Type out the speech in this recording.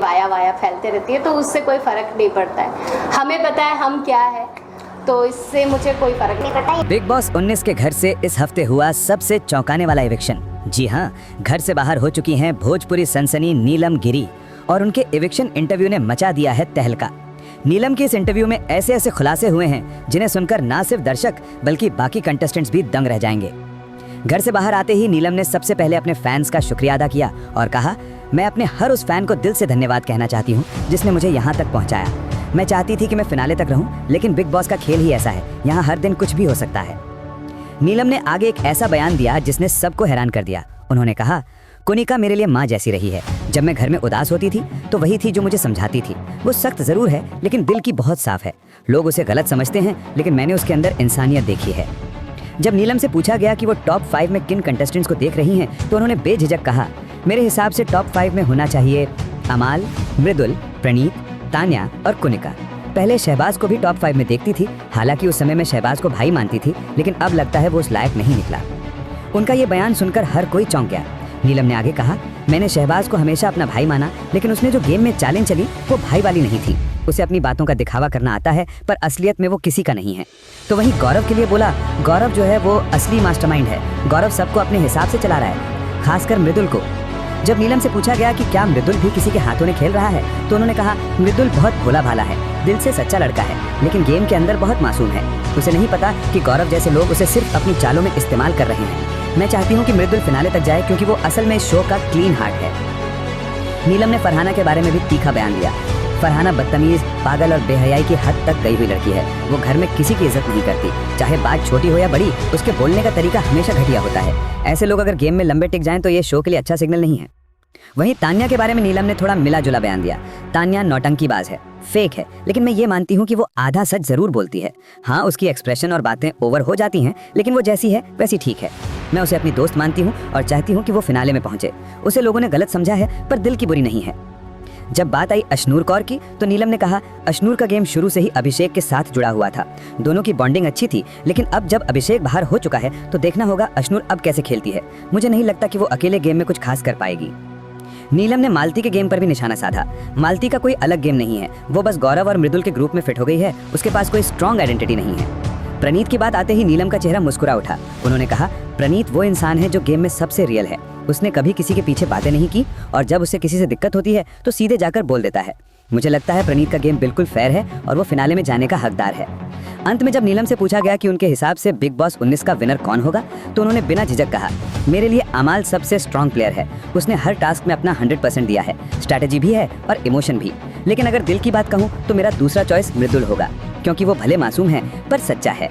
Via via फैलते रहती है, तो उससे कोई फ़र्क नहीं पड़ता है। हमें पता है हम क्या है, तो इससे मुझे कोई फ़र्क नहीं पड़ता। बिग बॉस 19 के घर से इस हफ्ते हुआ सबसे चौंकाने वाला इविक्शन। जी हाँ, घर से बाहर हो चुकी हैं भोजपुरी सनसनी नीलम गिरी और उनके इविक्शन इंटरव्यू ने मचा दिया है तहलका। नीलम के इस इंटरव्यू में ऐसे ऐसे खुलासे हुए हैं जिन्हें सुनकर ना सिर्फ दर्शक बल्कि बाकी कंटेस्टेंट्स भी दंग रह जाएंगे। घर से बाहर आते ही नीलम ने सबसे पहले अपने फैंस का शुक्रिया अदा किया और कहा, मैं अपने हर उस फैन को दिल से धन्यवाद कहना चाहती हूँ जिसने मुझे यहाँ तक पहुँचाया। मैं चाहती थी कि मैं फिनाले तक रहूं, लेकिन बिग बॉस का खेल ही ऐसा है, यहाँ हर दिन कुछ भी हो सकता है। नीलम ने आगे एक ऐसा बयान दिया जिसने सबको हैरान कर दिया। उन्होंने कहा, कुनिका मेरे लिए माँ जैसी रही है। जब मैं घर में उदास होती थी तो वही थी जो मुझे समझाती थी। वो सख्त जरूर है लेकिन दिल की बहुत साफ है। लोग उसे गलत समझते हैं लेकिन मैंने उसके अंदर इंसानियत देखी है। जब नीलम से पूछा गया कि वो टॉप 5 में किन कंटेस्टेंट्स को देख रही हैं, तो उन्होंने बेझिझक कहा, मेरे हिसाब से टॉप 5 में होना चाहिए अमाल, मृदुल, प्रणीत, तान्या और कुनिका। पहले शहबाज को भी टॉप 5 में देखती थी, हालांकि उस समय मैं शहबाज को भाई मानती थी, लेकिन अब लगता है वो उस लायक नहीं निकला। उनका ये बयान सुनकर हर कोई चौंक गया। नीलम ने आगे कहा, मैंने शहबाज को हमेशा अपना भाई माना, लेकिन उसने जो गेम में चैलेंज चली वो भाई वाली नहीं थी। उसे अपनी बातों का दिखावा करना आता है, पर असलियत में वो किसी का नहीं है। तो वहीं गौरव के लिए बोला, गौरव जो है वो असली मास्टरमाइंड है। गौरव सबको अपने हिसाब से चला रहा है, खासकर मृदुल को। जब नीलम से पूछा गया कि क्या मृदुल भी किसी के हाथों में खेल रहा है, तो उन्होंने कहा, मृदुल बहुत भोला भाला है, दिल से सच्चा लड़का है, लेकिन गेम के अंदर बहुत मासूम है। उसे नहीं पता कि गौरव जैसे लोग उसे सिर्फ अपनी चालों में इस्तेमाल कर रहे हैं। मैं चाहती हूँ कि मृदुल फिनाले तक जाए क्योंकि वो असल में इस शो का क्लीन हार्ट है। नीलम ने फरहाना के बारे में भी तीखा बयान दिया। फरहाना बदतमीज, पागल और बेहयाई की हद तक गई हुई लड़की है। वो घर में किसी की इज्जत नहीं करती, चाहे बात छोटी हो या बड़ी, उसके बोलने का तरीका हमेशा घटिया होता है। ऐसे लोग अगर गेम में लंबे टिक जाएं तो ये शो के लिए अच्छा सिग्नल नहीं है। वहीं तान्या के बारे में नीलम ने थोड़ा मिला जुला बयान दिया। तान्या नौटंकीबाज है, फेक है, लेकिन मैं ये मानती हूँ कि वो आधा सच जरूर बोलती है। हाँ, उसकी एक्सप्रेशन और बातें ओवर हो जाती हैं, लेकिन वो जैसी है वैसी ठीक है। मैं उसे अपनी दोस्त मानती हूँ और चाहती हूँ कि वो फिनाले में पहुंचे। उसे लोगों ने गलत समझा है, पर दिल की बुरी नहीं है। जब बात आई अशनूर कौर की, तो नीलम ने कहा, अशनूर का गेम शुरू से ही अभिषेक के साथ जुड़ा हुआ था। दोनों की बॉन्डिंग अच्छी थी, लेकिन अब जब अभिषेक बाहर हो चुका है तो देखना होगा अशनूर अब कैसे खेलती है। मुझे नहीं लगता कि वो अकेले गेम में कुछ खास कर पाएगी। नीलम ने मालती के गेम पर भी निशाना साधा। मालती का कोई अलग गेम नहीं है, वो बस गौरव और मृदुल के ग्रुप में फिट हो गई है। उसके पास कोई स्ट्रॉन्ग आइडेंटिटी नहीं है। प्रणीत की बात आते ही नीलम का चेहरा मुस्कुरा उठा। उन्होंने कहा, प्रणीत वो इंसान है जो गेम में सबसे रियल है। उसने कभी किसी के पीछे बातें नहीं की और जब उसे किसी से दिक्कत होती है तो सीधे जाकर बोल देता है। मुझे लगता है प्रणीत का गेम बिल्कुल फेयर है और वो फिनाले में जाने का हकदार है। अंत में जब नीलम से पूछा गया कि उनके हिसाब से बिग बॉस 19 का विनर कौन होगा, तो उन्होंने बिना झिझक कहा, मेरे लिए अमाल सबसे स्ट्रॉन्ग प्लेयर है। उसने हर टास्क में अपना 100% दिया है, स्ट्रैटेजी भी है और इमोशन भी। लेकिन अगर दिल की बात कहूँ तो मेरा दूसरा चॉइस मृदुल होगा, क्योंकि वो भले मासूम है पर सच्चा है।